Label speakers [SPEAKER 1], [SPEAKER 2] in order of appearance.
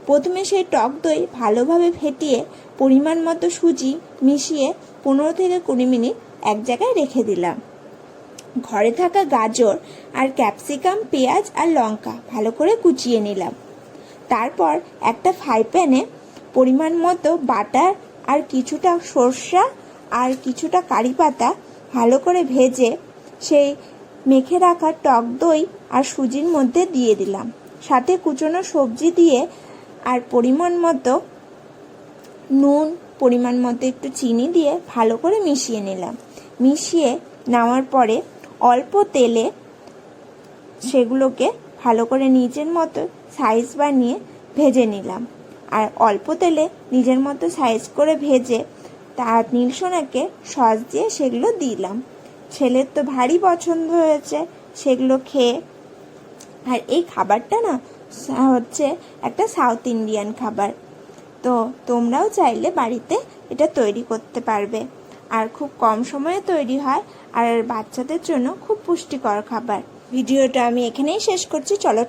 [SPEAKER 1] প্রথমে সেই টক দই ভালোভাবে ফেটিয়ে পরিমাণ মতো সুজি মিশিয়ে 15 থেকে 20 মিনিট এক জায়গায় রেখে দিলাম। ঘরে থাকা গাজর আর ক্যাপসিকাম, পেঁয়াজ আর লঙ্কা ভালো করে কুচিয়ে নিলাম। তারপর একটা ফ্রাই প্যানে পরিমাণ মতো বাটার আর কিছুটা সরষা আর কিছুটা কারি পাতা ভালো করে ভেজে সেই মেখে রাখা টক দই আর সুজির মধ্যে দিয়ে দিলাম। সাথে কুচনো সবজি দিয়ে আর পরিমাণ মতো নুন, পরিমাণ মতো একটু চিনি দিয়ে ভালো করে মিশিয়ে নিলাম। মিশিয়ে নেওয়ার পরে অল্প তেলে সেগুলোকে ভালো করে নিজের মতো সাইজ বানিয়ে ভেজে নিলাম। আর অল্প তেলে নিজের মতো সাইজ করে ভেজে তার নীলসোনাকে সস দিয়ে সেগুলো দিলাম। ছেলের তো ভারী পছন্দ হয়েছে সেগুলো খেয়ে। আর এই খাবারটা না হচ্ছে একটা সাউথ ইন্ডিয়ান খাবার, তো তোমরাও চাইলে বাড়িতে এটা তৈরি করতে পারবে। আর খুব কম সময়ে তৈরি হয় আর বাচ্চাদের জন্য খুব পুষ্টিকর খাবার। ভিডিওটা আমি এখানেই শেষ করছি। চলো